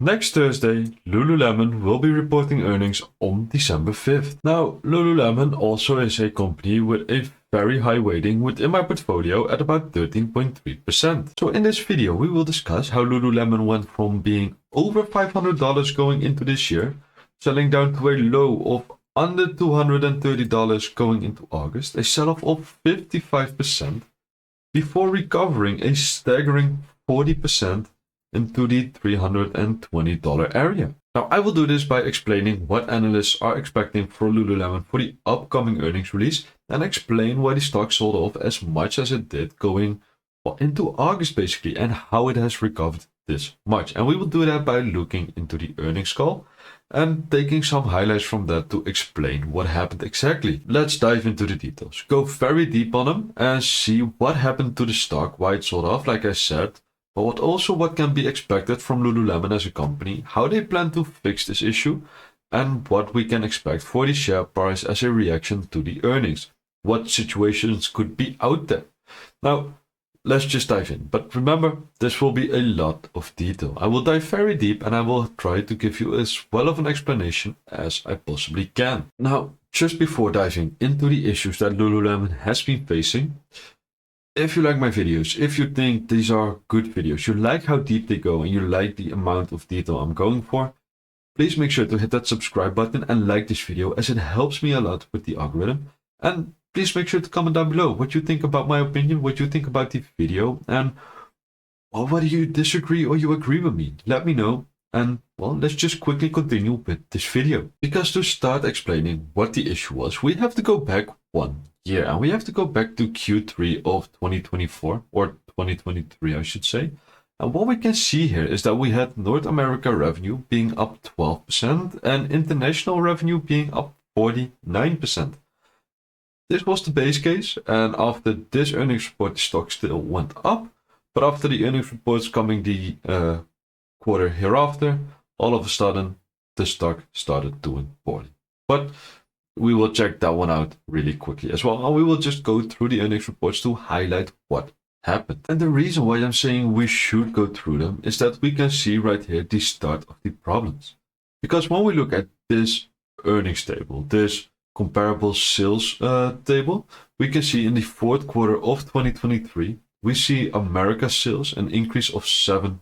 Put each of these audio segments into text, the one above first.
Next Thursday, Lululemon will be reporting earnings on December 5th. Now, Lululemon also is a company with a very high weighting within my portfolio at about 13.3%. So in this video, we will discuss how Lululemon went from being over $500 going into this year, selling down to a low of under $230 going into August, a sell-off of 55%, before recovering a staggering 40% into the $320 area. Now, I will do this by explaining what analysts are expecting for Lululemon for the upcoming earnings release and explain why the stock sold off as much as it did going into August basically and how it has recovered this much. And we will do that by looking into the earnings call and taking some highlights from that to explain what happened exactly. Let's dive into the details, go very deep on them and see what happened to the stock, why it sold off like I said, but what can be expected from Lululemon as a company, how they plan to fix this issue, and what we can expect for the share price as a reaction to the earnings. What situations could be out there. Now, let's just dive in. But remember, this will be a lot of detail. I will dive very deep and I will try to give you as well of an explanation as I possibly can. Now, just before diving into the issues that Lululemon has been facing, if you like my videos, if you think these are good videos, you like how deep they go and you like the amount of detail I'm going for, please make sure to hit that subscribe button and like this video as it helps me a lot with the algorithm. And please make sure to comment down below what you think about my opinion, what you think about the video, and whether you disagree or you agree with me. Let me know. And well, let's just quickly continue with this video. Because to start explaining what the issue was, we have to go back 1 year and we have to go back to Q3 of 2024 or 2023, I should say. And what we can see here is that we had North America revenue being up 12% and international revenue being up 49%. This was the base case, and after this earnings report, the stock still went up. But after the earnings reports coming the quarter hereafter, all of a sudden, the stock started doing poorly. But we will check that one out really quickly as well. And we will just go through the earnings reports to highlight what happened. And the reason why I'm saying we should go through them is that we can see right here the start of the problems. Because when we look at this earnings table, this comparable sales table, we can see in the fourth quarter of 2023, we see America sales an increase of 7%,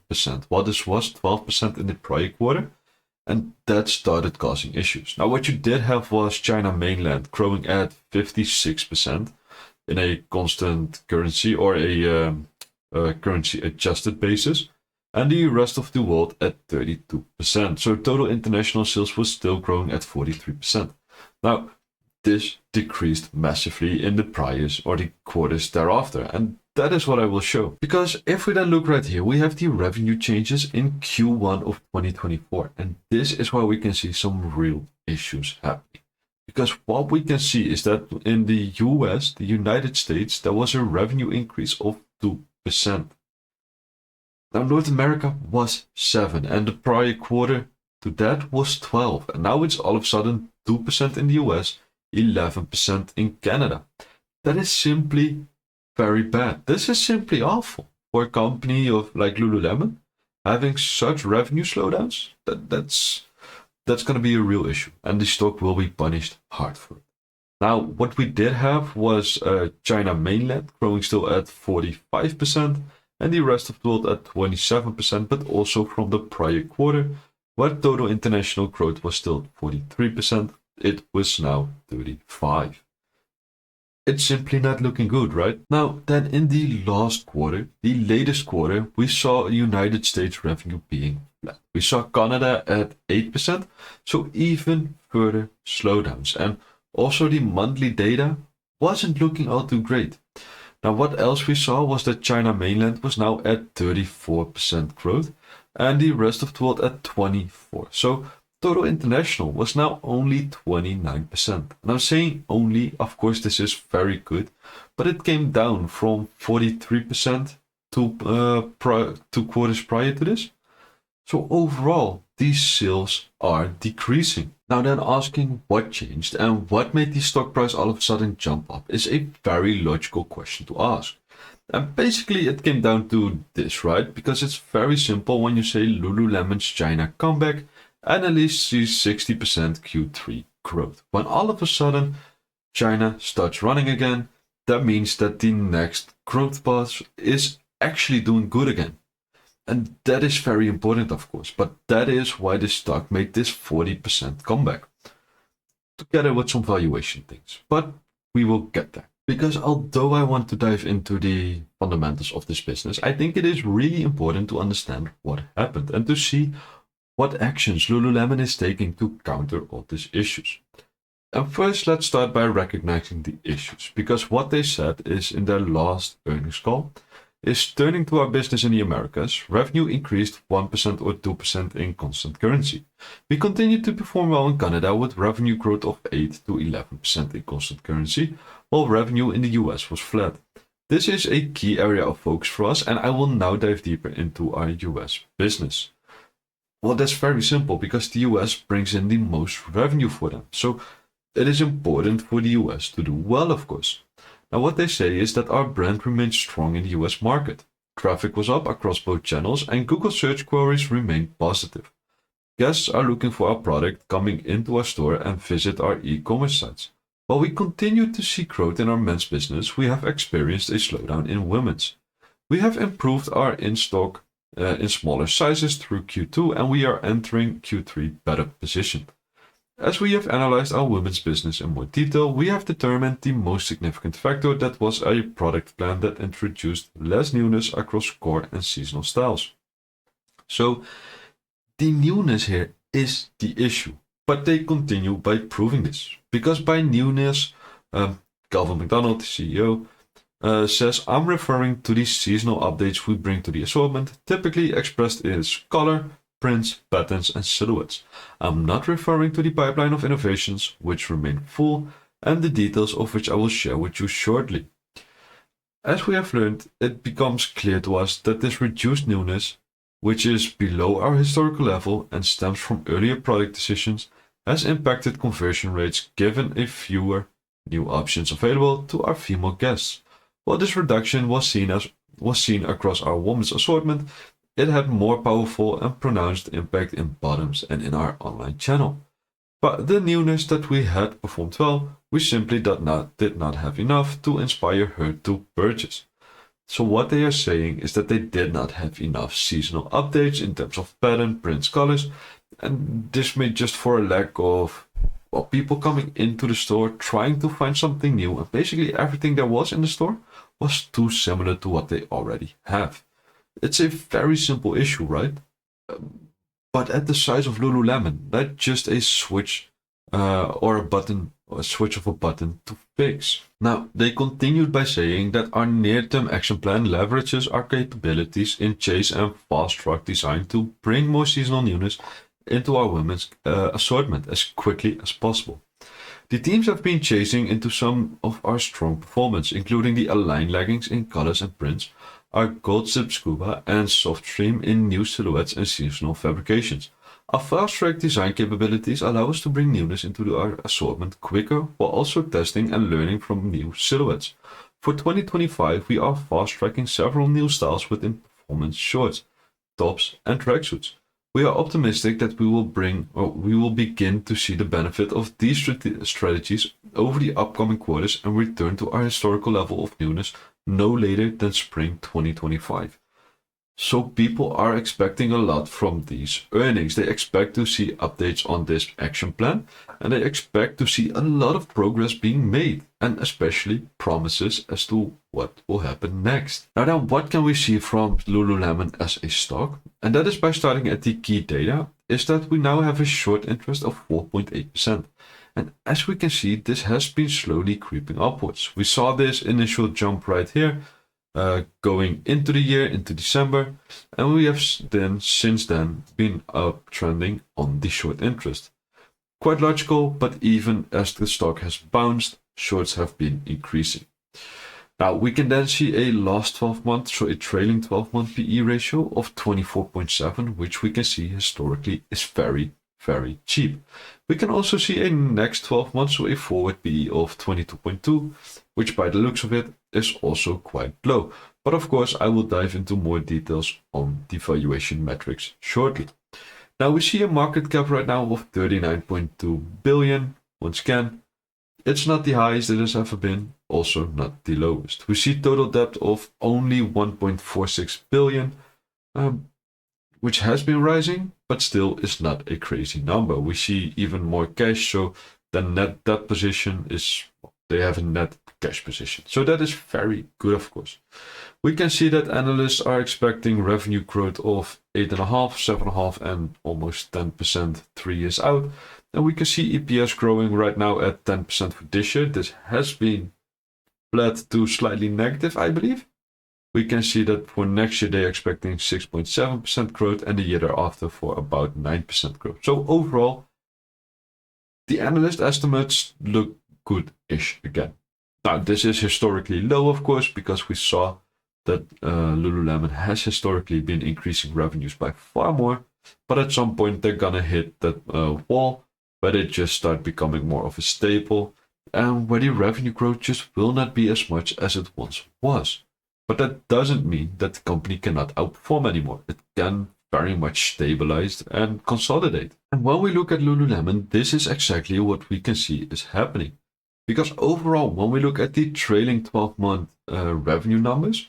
while this was 12% in the prior quarter, and that started causing issues. Now, what you did have was China mainland growing at 56% in a constant currency or a currency adjusted basis, and the rest of the world at 32%. So total international sales was still growing at 43%. Now, this decreased massively in the priors or the quarters thereafter, and that is what I will show. Because if we then look right here, we have the revenue changes in Q1 of 2024, and this is where we can see some real issues happening. Because what we can see is that in the US, the United States, there was a revenue increase of 2%. Now North America was 7%, and the prior quarter to that was 12%, and now it's all of a sudden 2% in the US, 11% in Canada. That is simply very bad. This is simply awful for a company of like Lululemon having such revenue slowdowns. That's going to be a real issue, and the stock will be punished hard for it. Now, what we did have was China mainland growing still at 45%, and the rest of the world at 27%, but also from the prior quarter, where total international growth was still 43%. It was now 35%. It's simply not looking good, right? Now, then in the last quarter, the latest quarter, we saw United States revenue being flat. We saw Canada at 8%, so even further slowdowns. And also the monthly data wasn't looking all too great. Now, what else we saw was that China mainland was now at 34% growth and the rest of the world at 24%. So total international was now only 29%. And I'm saying only, of course, this is very good, but it came down from 43% two quarters prior to this. So overall, these sales are decreasing. Now then, asking what changed and what made the stock price all of a sudden jump up is a very logical question to ask. And basically it came down to this, right? Because it's very simple when you say Lululemon's China comeback, analysts see 60% Q3 growth. When all of a sudden China starts running again, that means that the next growth path is actually doing good again. And that is very important, of course, but that is why the stock made this 40% comeback, together with some valuation things. But we will get there. Because although I want to dive into the fundamentals of this business, I think it is really important to understand what happened and to see what actions Lululemon is taking to counter all these issues. And first, let's start by recognizing the issues, because what they said is in their last earnings call is turning to our business in the Americas, revenue increased 1% or 2% in constant currency. We continued to perform well in Canada with revenue growth of 8 to 11% in constant currency, while revenue in the US was flat. This is a key area of focus for us, and I will now dive deeper into our US business. Well, that's very simple because the US brings in the most revenue for them. So it is important for the US to do well, of course. Now, what they say is that our brand remains strong in the US market. Traffic was up across both channels and Google search queries remained positive. Guests are looking for our product, coming into our store and visit our e-commerce sites. While we continue to see growth in our men's business, we have experienced a slowdown in women's. We have improved our in-stock in smaller sizes through Q2 and we are entering Q3 better positioned. As we have analyzed our women's business in more detail, we have determined the most significant factor that was a product plan that introduced less newness across core and seasonal styles. So the newness here is the issue, but they continue by proving this. Because by newness, Calvin McDonald, the CEO, says, I'm referring to the seasonal updates we bring to the assortment, typically expressed as color, prints, patterns, and silhouettes. I'm not referring to the pipeline of innovations, which remain full, and the details of which I will share with you shortly. As we have learned, it becomes clear to us that this reduced newness, which is below our historical level and stems from earlier product decisions, has impacted conversion rates given a fewer new options available to our female guests. While this reduction was seen across our women's assortment, it had more powerful and pronounced impact in bottoms and in our online channel. But the newness that we had performed well, we simply did not have enough to inspire her to purchase. So what they are saying is that they did not have enough seasonal updates in terms of pattern, prints, colors, and this may just for a lack of people coming into the store trying to find something new, and basically everything there was in the store was too similar to what they already have. It's a very simple issue, right? But at the size of Lululemon, not just a switch or a button, or a switch of a button to fix. Now, they continued by saying that our near-term action plan leverages our capabilities in chase and fast track design to bring more seasonal newness into our women's assortment as quickly as possible. The teams have been chasing into some of our strong performance, including the Align leggings in colors and prints, our Gold Zip Scuba and Soft Stream in new silhouettes and seasonal fabrications. Our fast-track design capabilities allow us to bring newness into our assortment quicker while also testing and learning from new silhouettes. For 2025, we are fast-tracking several new styles within performance shorts, tops, and tracksuits. We are optimistic that we will begin to see the benefit of these strategies over the upcoming quarters and return to our historical level of newness no later than spring 2025. So people are expecting a lot from these earnings. They expect to see updates on this action plan, and they expect to see a lot of progress being made, and especially promises as to what will happen next. Now then, what can we see from Lululemon as a stock? And that is by starting at the key data, is that we now have a short interest of 4.8%. And as we can see, this has been slowly creeping upwards. We saw this initial jump right here, going into the year, into December, and we have then since then been uptrending on the short interest. Quite logical, but even as the stock has bounced, shorts have been increasing. Now we can then see a last 12 months, so a trailing 12-month PE ratio of 24.7, which we can see historically is very, very cheap. We can also see a next 12 months with a forward PE of 22.2, which by the looks of it is also quite low. But of course, I will dive into more details on the valuation metrics shortly. Now we see a market cap right now of 39.2 billion. Once again, it's not the highest it has ever been, also not the lowest. We see total debt of only 1.46 billion, which has been rising, but still is not a crazy number. We see even more cash, so the net debt position is, they have a net cash position. So that is very good, of course. We can see that analysts are expecting revenue growth of 8.5%, 7.5%, and almost 10% 3 years out. And we can see EPS growing right now at 10% for this year. This has been flat to slightly negative, I believe. We can see that for next year they're expecting 6.7% growth and the year thereafter for about 9% growth. So overall, the analyst estimates look good-ish again. Now this is historically low, of course, because we saw that Lululemon has historically been increasing revenues by far more, but at some point they're gonna hit that wall where they just start becoming more of a staple and where the revenue growth just will not be as much as it once was. But that doesn't mean that the company cannot outperform anymore. It can very much stabilize and consolidate. And when we look at Lululemon, this is exactly what we can see is happening. Because overall, when we look at the trailing 12-month revenue numbers,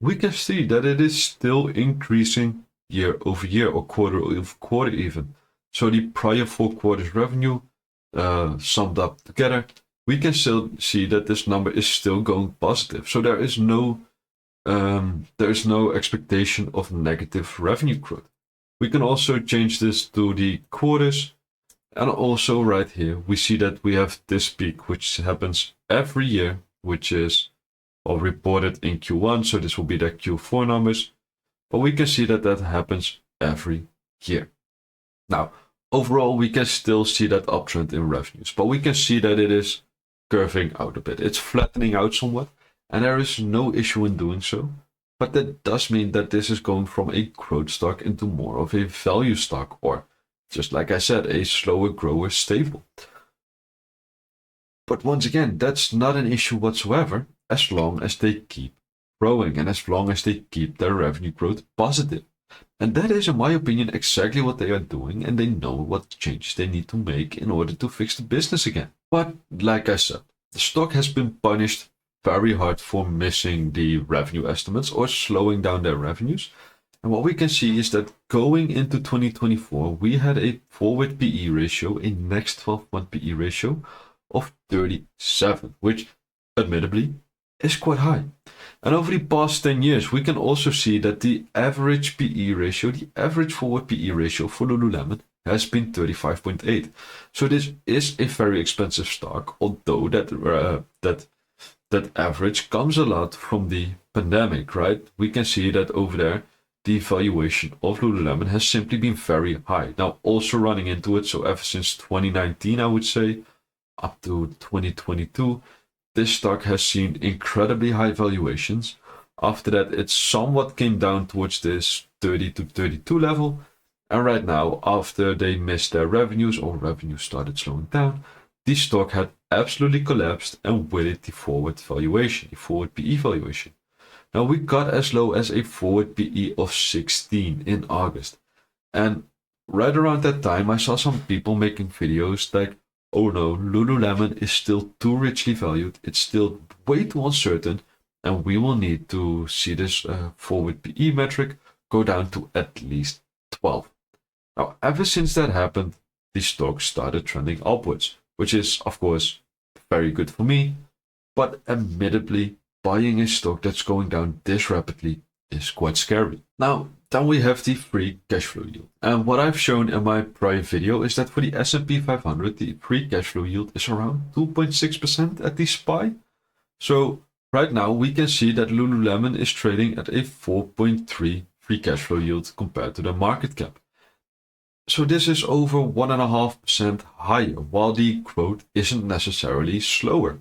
we can see that it is still increasing year over year or quarter over quarter even. So the prior 4 quarters revenue summed up together, we can still see that this number is still going positive. So there is no expectation of negative revenue growth. We can also change this to the quarters. And also right here, we see that we have this peak, which happens every year, which is reported in Q1. So this will be the Q4 numbers. But we can see that that happens every year. Now, overall, we can still see that uptrend in revenues, but we can see that it is curving out a bit. It's flattening out somewhat, and there is no issue in doing so. But that does mean that this is going from a growth stock into more of a value stock, or just like I said, a slower grower staple. But once again, that's not an issue whatsoever, as long as they keep growing and as long as they keep their revenue growth positive. And that is, in my opinion, exactly what they are doing, and they know what changes they need to make in order to fix the business again. But like I said, the stock has been punished very hard for missing the revenue estimates or slowing down their revenues. And what we can see is that going into 2024, we had a forward PE ratio, a next 12-month PE ratio of 37, which admittedly is quite high. And over the past 10 years, we can also see that the average PE ratio, the average forward PE ratio for Lululemon has been 35.8. So this is a very expensive stock, although that average comes a lot from the pandemic, right? We can see that over there, the valuation of Lululemon has simply been very high. Now, also running into it, so ever since 2019, I would say, up to 2022, this stock has seen incredibly high valuations. After that, it somewhat came down towards this 30 to 32 level. And right now, after they missed their revenues or revenues started slowing down, the stock had absolutely collapsed, and with it the forward valuation, the forward PE valuation. Now we got as low as a forward PE of 16 in August. And right around that time, I saw some people making videos like, oh no, Lululemon is still too richly valued, it's still way too uncertain, and we will need to see this forward PE metric go down to at least 12. Now, ever since that happened, the stock started trending upwards, which is, of course, very good for me, but admittedly, buying a stock that's going down this rapidly is quite scary. Now, then we have the free cash flow yield. And what I've shown in my prior video is that for the S&P 500, the free cash flow yield is around 2.6% at the SPY. So right now we can see that Lululemon is trading at a 4.3 free cash flow yield compared to the market cap. So this is over 1.5% higher, while the growth isn't necessarily slower.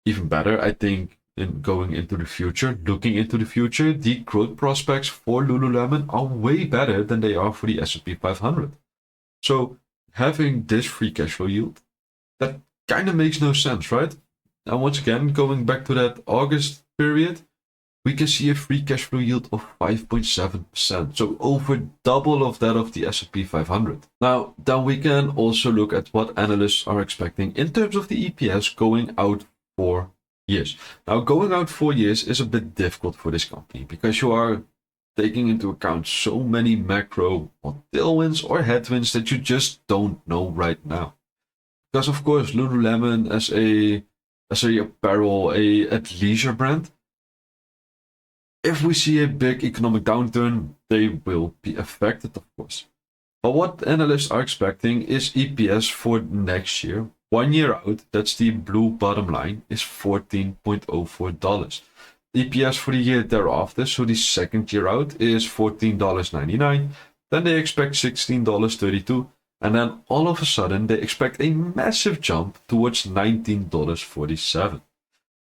Even better, I think, in going into the future, looking into the future, the growth prospects for Lululemon are way better than they are for the S&P 500. So having this free cash flow yield, that kind of makes no sense, right? And once again, going back to that August period, we can see a free cash flow yield of 5.7%, so over double of that of the S&P 500. Now, then we can also look at what analysts are expecting in terms of the EPS going out 4 years. Now, going out 4 years is a bit difficult for this company because you are taking into account so many macro or tailwinds or headwinds that you just don't know right now. Because of course, Lululemon as a apparel, a leisure brand, if we see a big economic downturn, they will be affected, of course. But what analysts are expecting is EPS for next year, 1 year out, that's the blue bottom line, is $14.04. EPS for the year thereafter, so the second year out, is $14.99. Then they expect $16.32. And then all of a sudden, they expect a massive jump towards $19.47.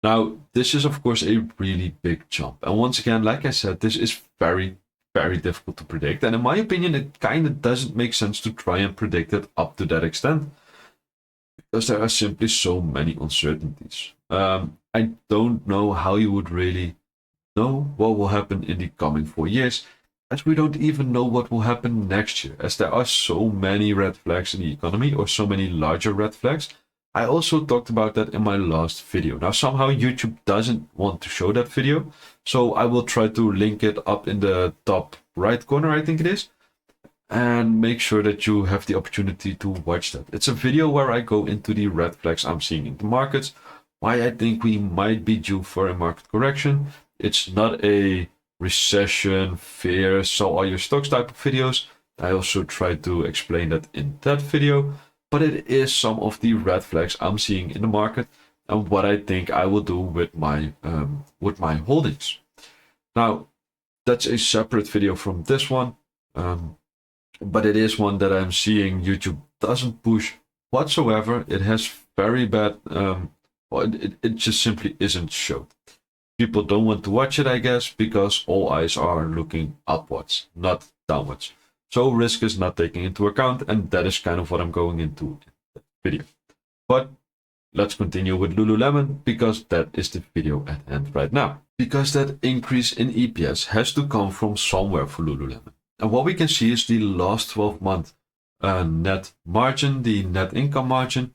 Now, this is of course a really big jump. And once again, like I said, this is very, very difficult to predict. And in my opinion, it kind of doesn't make sense to try and predict it up to that extent because there are simply so many uncertainties. I don't know how you would really know what will happen in the coming 4 years, as we don't even know what will happen next year, as there are so many red flags in the economy, or so many larger red flags. I also talked about that in my last video. Now, somehow YouTube doesn't want to show that video, so I will try to link it up in the top right corner, I think it is, and make sure that you have the opportunity to watch that. It's a video where I go into the red flags I'm seeing in the markets, why I think we might be due for a market correction. It's not a recession, fear, sell all your stocks type of videos. I also try to explain that in that video, but it is some of the red flags I'm seeing in the market and what I think I will do with my holdings. Now, that's a separate video from this one, but it is one that I'm seeing YouTube doesn't push whatsoever. It has very bad, it just simply isn't showed. People don't want to watch it, I guess, because all eyes are looking upwards, not downwards. So risk is not taken into account, and that is kind of what I'm going into in that video. But let's continue with Lululemon, because that is the video at hand right now. Because that increase in EPS has to come from somewhere for Lululemon. And what we can see is the last 12-month net margin, the net income margin.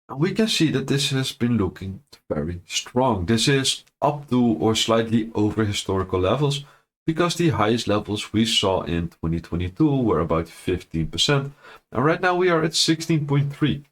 And we can see that this has been looking very strong. This is up to or slightly over historical levels, because the highest levels we saw in 2022 were about 15%, and right now we are at 16.3%.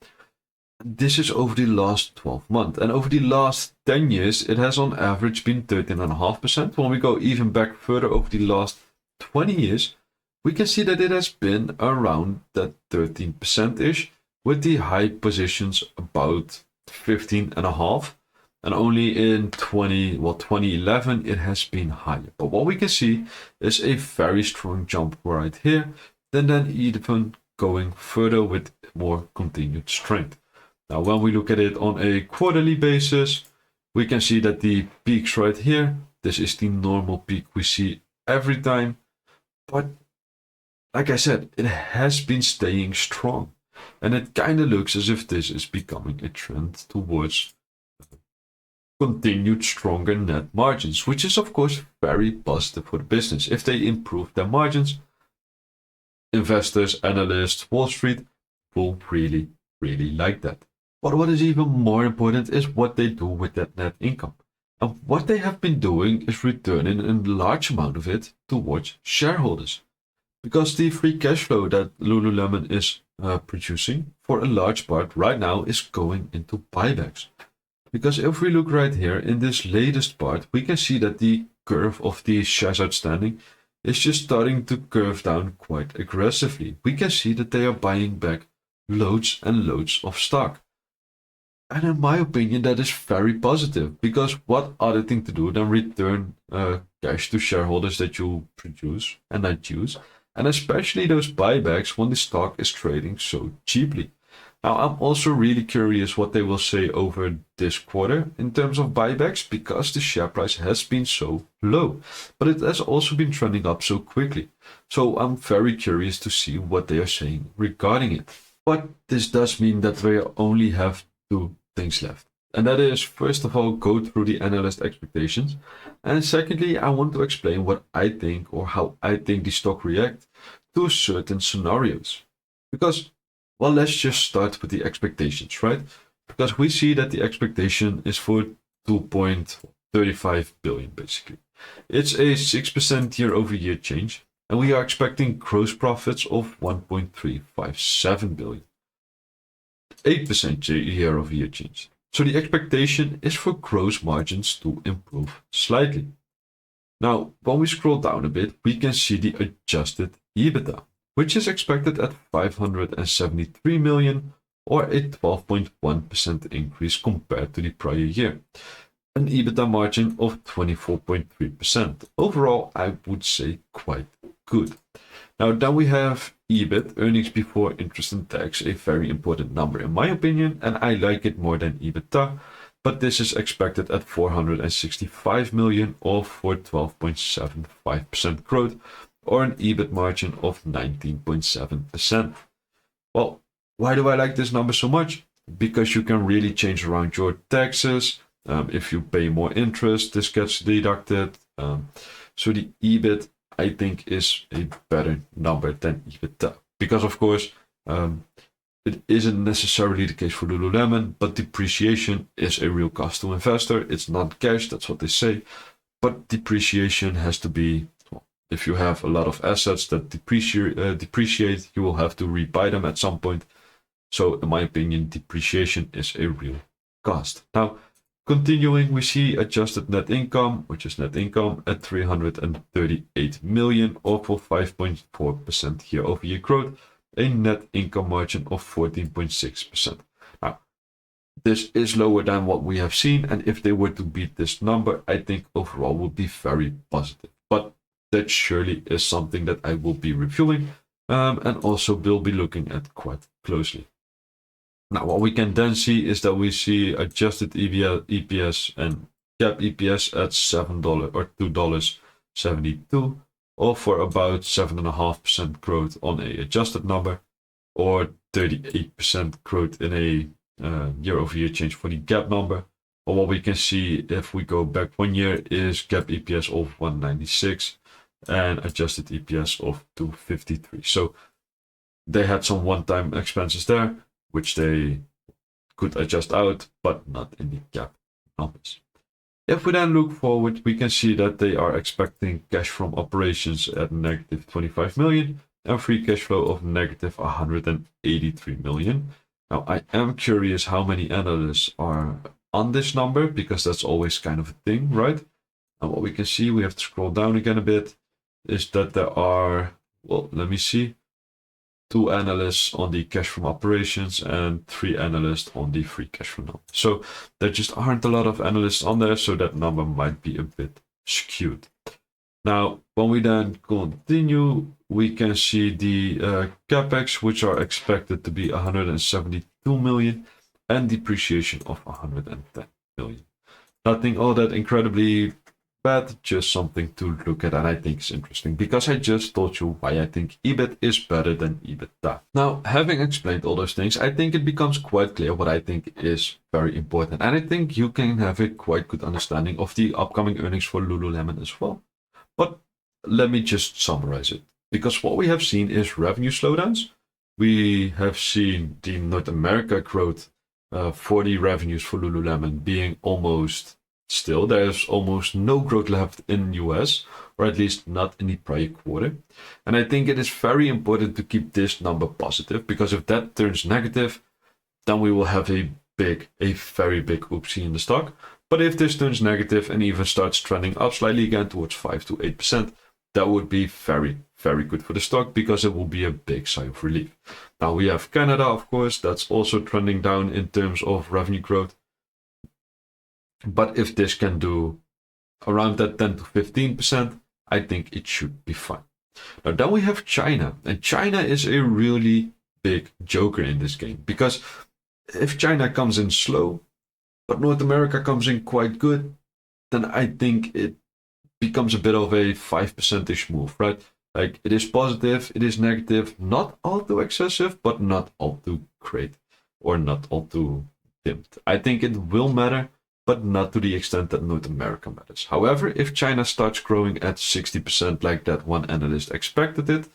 This is over the last 12 months, and over the last 10 years it has on average been 13.5%. When we go even back further over the last 20 years, we can see that it has been around that 13%-ish, with the high positions about 15.5%. And only in 2011 it has been higher. But what we can see is a very strong jump right here, then even going further with more continued strength. Now, when we look at it on a quarterly basis, we can see that the peaks right here, this is the normal peak we see every time. But like I said, it has been staying strong. And it kind of looks as if this is becoming a trend towards continued stronger net margins, which is of course very positive for the business. If they improve their margins, investors, analysts, Wall Street will really, really like that. But what is even more important is what they do with that net income. And what they have been doing is returning a large amount of it towards shareholders. Because the free cash flow that Lululemon is producing for a large part right now is going into buybacks. Because if we look right here in this latest part, we can see that the curve of the shares outstanding is just starting to curve down quite aggressively. We can see that they are buying back loads and loads of stock. And in my opinion, that is very positive, because what other thing to do than return cash to shareholders that you produce and not use, and especially those buybacks when the stock is trading so cheaply. Now, I'm also really curious what they will say over this quarter in terms of buybacks because the share price has been so low, but it has also been trending up so quickly. So I'm very curious to see what they are saying regarding it. But this does mean that we only have two things left. And that is, first of all, go through the analyst expectations. And secondly, I want to explain what I think or how I think the stock react to certain scenarios. Because, well, let's just start with the expectations, right? Because we see that the expectation is for 2.35 billion, basically. It's a 6% year-over-year change, and we are expecting gross profits of 1.357 billion. 8% year-over-year change. So the expectation is for gross margins to improve slightly. Now, when we scroll down a bit, we can see the adjusted EBITDA, which is expected at 573 million, or a 12.1% increase compared to the prior year. An EBITDA margin of 24.3%. Overall, I would say quite good. Now, then we have EBIT, earnings before interest and tax, a very important number in my opinion, and I like it more than EBITDA, but this is expected at 465 million, or for 12.75% growth, or an EBIT margin of 19.7%. Well, why do I like this number so much? Because you can really change around your taxes. If you pay more interest, this gets deducted. So the EBIT, I think, is a better number than EBITDA. Because, of course, it isn't necessarily the case for Lululemon, but depreciation is a real cost to investor. It's not cash, that's what they say. But depreciation has to be, well, if you have a lot of assets that depreciate, you will have to rebuy them at some point. So, in my opinion, depreciation is a real cost. Now, continuing, we see adjusted net income, which is net income, at 338 million, or for 5.4% year-over-year growth, a net income margin of 14.6%. Now, this is lower than what we have seen, and if they were to beat this number, I think overall would be very positive. But that surely is something that I will be reviewing, and also will be looking at quite closely. Now, what we can then see is that we see adjusted EPS and GAAP EPS at $7 or $2.72, or for about 7.5% growth on a adjusted number, or 38% growth in a year-over-year change for the GAAP number. Or what we can see if we go back 1 year is GAAP EPS of 196 and adjusted EPS of 253. So they had some one-time expenses there, which they could adjust out, but not in the GAAP numbers. If we then look forward, we can see that they are expecting cash from operations at negative 25 million and free cash flow of negative 183 million. Now, I am curious how many analysts are on this number, because that's always kind of a thing, right? And what we can see, we have to scroll down again a bit, is that there are, well, let me see, 2 analysts on the cash from operations and 3 analysts on the free cash flow number. So there just aren't a lot of analysts on there, so that number might be a bit skewed. Now, when we then continue, we can see the capex, which are expected to be 172 million, and depreciation of 110 million. Nothing all that incredibly bad, just something to look at, and I think is interesting, because I just told you why I think EBIT is better than EBITDA. Now, having explained all those things, I think it becomes quite clear what I think is very important, and I think you can have a quite good understanding of the upcoming earnings for Lululemon as well. But let me just summarize it, because what we have seen is revenue slowdowns. We have seen the North America growth for the revenues for Lululemon being almost still. There's almost no growth left in the US, or at least not in the prior quarter. And I think it is very important to keep this number positive, because if that turns negative, then we will have a very big oopsie in the stock. But if this turns negative and even starts trending up slightly again towards 5 to 8%, that would be very, very good for the stock, because it will be a big sigh of relief. Now we have Canada, of course, that's also trending down in terms of revenue growth. But if this can do around that 10 to 15%, I think it should be fine. Now then we have China, and China is a really big joker in this game. Because if China comes in slow, but North America comes in quite good, then I think it becomes a bit of a 5%ish move, right? Like it is positive, it is negative, not all too excessive, but not all too great or not all too dimmed. I think it will matter, but not to the extent that North America matters. However, if China starts growing at 60% like that one analyst expected it,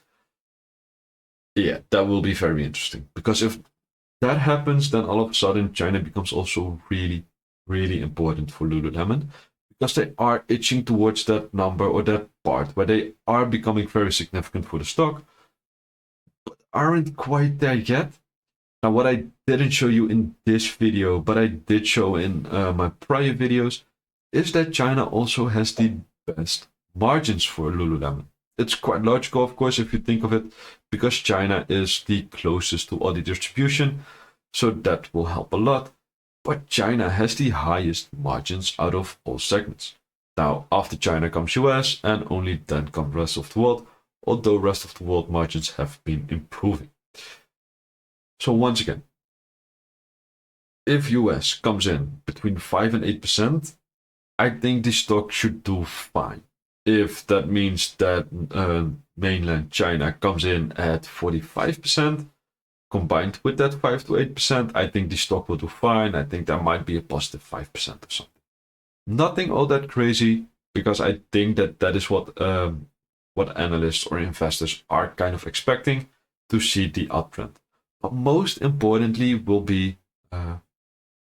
yeah, that will be very interesting. Because if that happens, then all of a sudden China becomes also really, really important for Lululemon because they are itching towards that number or that part where they are becoming very significant for the stock, but aren't quite there yet. Now, what I didn't show you in this video, but I did show in my prior videos, is that China also has the best margins for Lululemon. It's quite logical, of course, if you think of it, because China is the closest to all the distribution, so that will help a lot. But China has the highest margins out of all segments. Now, after China comes US, and only then comes rest of the world, although rest of the world margins have been improving. So once again, if US comes in between 5 and 8%, I think the stock should do fine. If that means that mainland China comes in at 45%, combined with that 5 to 8%, I think the stock will do fine. I think there might be a positive 5% or something. Nothing all that crazy, because I think that that is what analysts or investors are kind of expecting to see the uptrend. But most importantly will be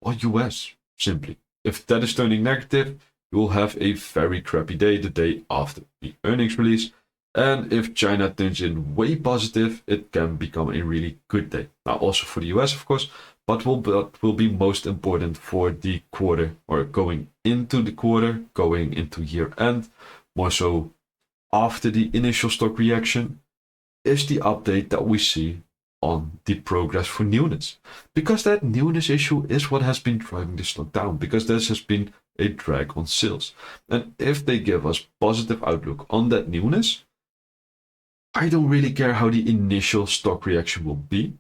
US, simply. If that is turning negative, you will have a very crappy day the day after the earnings release. And if China turns in way positive, it can become a really good day. Now, also for the US, of course, but will be most important for the quarter, or going into the quarter, going into year end, more so after the initial stock reaction, is the update that we see on the progress for newness. Because that newness issue is what has been driving the stock down, because this has been a drag on sales. And if they give us positive outlook on that newness, I don't really care how the initial stock reaction will be.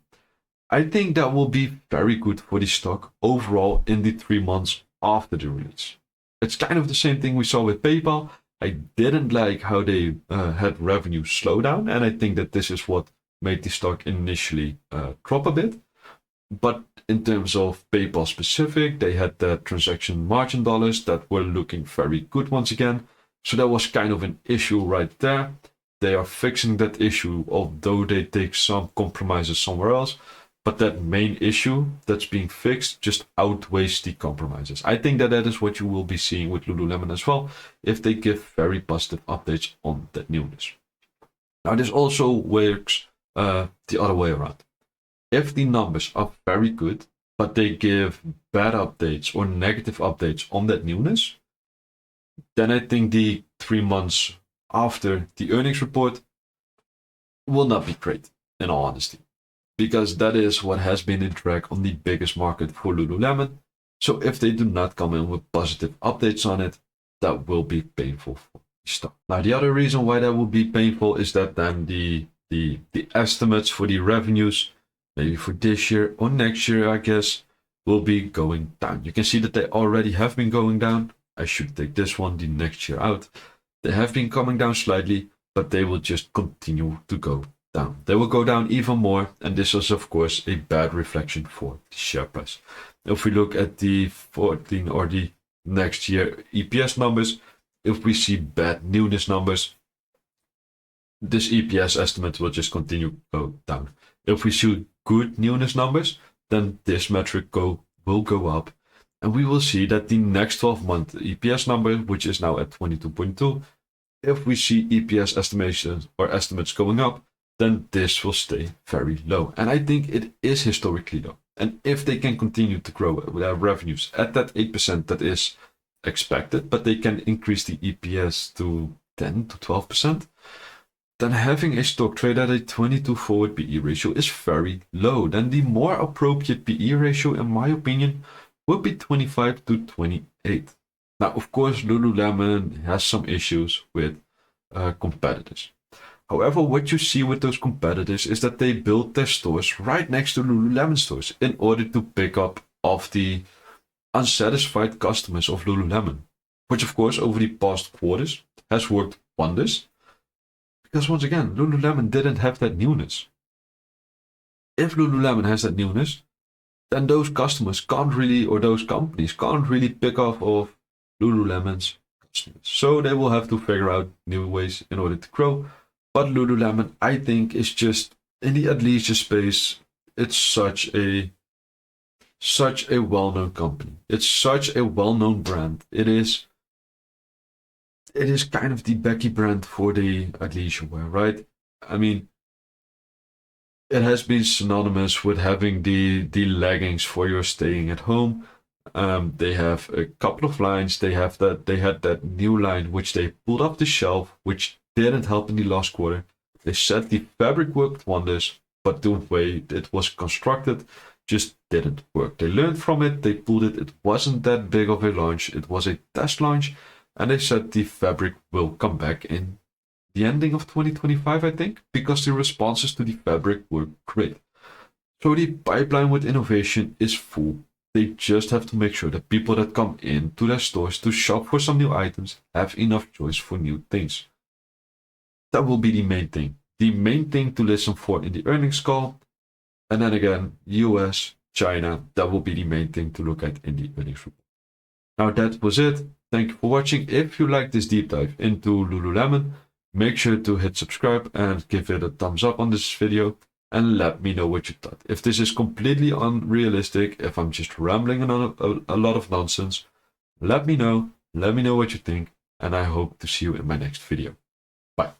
I think that will be very good for the stock overall in the 3 months after the release. It's kind of the same thing we saw with PayPal. I didn't like how they had revenue slow down, and I think that this is what made the stock initially drop a bit. But in terms of PayPal specific, they had the transaction margin dollars that were looking very good once again. So that was kind of an issue right there. They are fixing that issue, although they take some compromises somewhere else. But that main issue that's being fixed just outweighs the compromises. I think that that is what you will be seeing with Lululemon as well, if they give very positive updates on that newness. Now, this also works the other way around. If the numbers are very good, but they give bad updates or negative updates on that newness, then I think the 3 months after the earnings report will not be great, in all honesty. Because that is what has been a drag on the biggest market for Lululemon. So if they do not come in with positive updates on it, that will be painful for the stock. Now, the other reason why that will be painful is that then the estimates for the revenues, maybe for this year or next year, I guess, will be going down. You can see that they already have been going down. I should take this one, the next year, out. They have been coming down slightly, but they will just continue to go down. They will go down even more, and this is of course a bad reflection for the share price. If we look at the 14 or the next year EPS numbers, if we see bad newness numbers, this EPS estimate will just continue to go down. If we see good newness numbers, then this metric will go up, and we will see that the next 12-month EPS number, which is now at 22.2, if we see EPS estimations or estimates going up, then this will stay very low. And I think it is historically low. And if they can continue to grow their revenues at that 8% that is expected, but they can increase the EPS to 10 to 12%, then having a stock trade at a 22 forward PE ratio is very low. Then the more appropriate PE ratio, in my opinion, would be 25 to 28. Now, of course, Lululemon has some issues with competitors. However, what you see with those competitors is that they build their stores right next to Lululemon stores in order to pick up of the unsatisfied customers of Lululemon, which of course over the past quarters has worked wonders, because once again, Lululemon didn't have that newness. If Lululemon has that newness, then those customers can't really, or those companies can't really pick off of Lululemon's customers. So they will have to figure out new ways in order to grow. But Lululemon, I think, is just in the athleisure space. It's such a well-known company. It's such a well-known brand. It is kind of the Becky brand for the athleisure wear, right? I mean, it has been synonymous with having the leggings for your staying at home. They have a couple of lines. They had that new line which they pulled off the shelf, which didn't help in the last quarter. They said the fabric worked wonders, but the way it was constructed just didn't work. They learned from it. They pulled it. It wasn't that big of a launch. It was a test launch, and they said the fabric will come back in the ending of 2025, I think, because the responses to the fabric were great. So the pipeline with innovation is full. They just have to make sure that people that come into their stores to shop for some new items have enough choice for new things. That will be the main thing. The main thing to listen for in the earnings call. And then again, US, China, that will be the main thing to look at in the earnings report. Now that was it. Thank you for watching. If you like this deep dive into Lululemon, make sure to hit subscribe and give it a thumbs up on this video and let me know what you thought. If this is completely unrealistic, if I'm just rambling on a lot of nonsense, let me know what you think, and I hope to see you in my next video. Bye.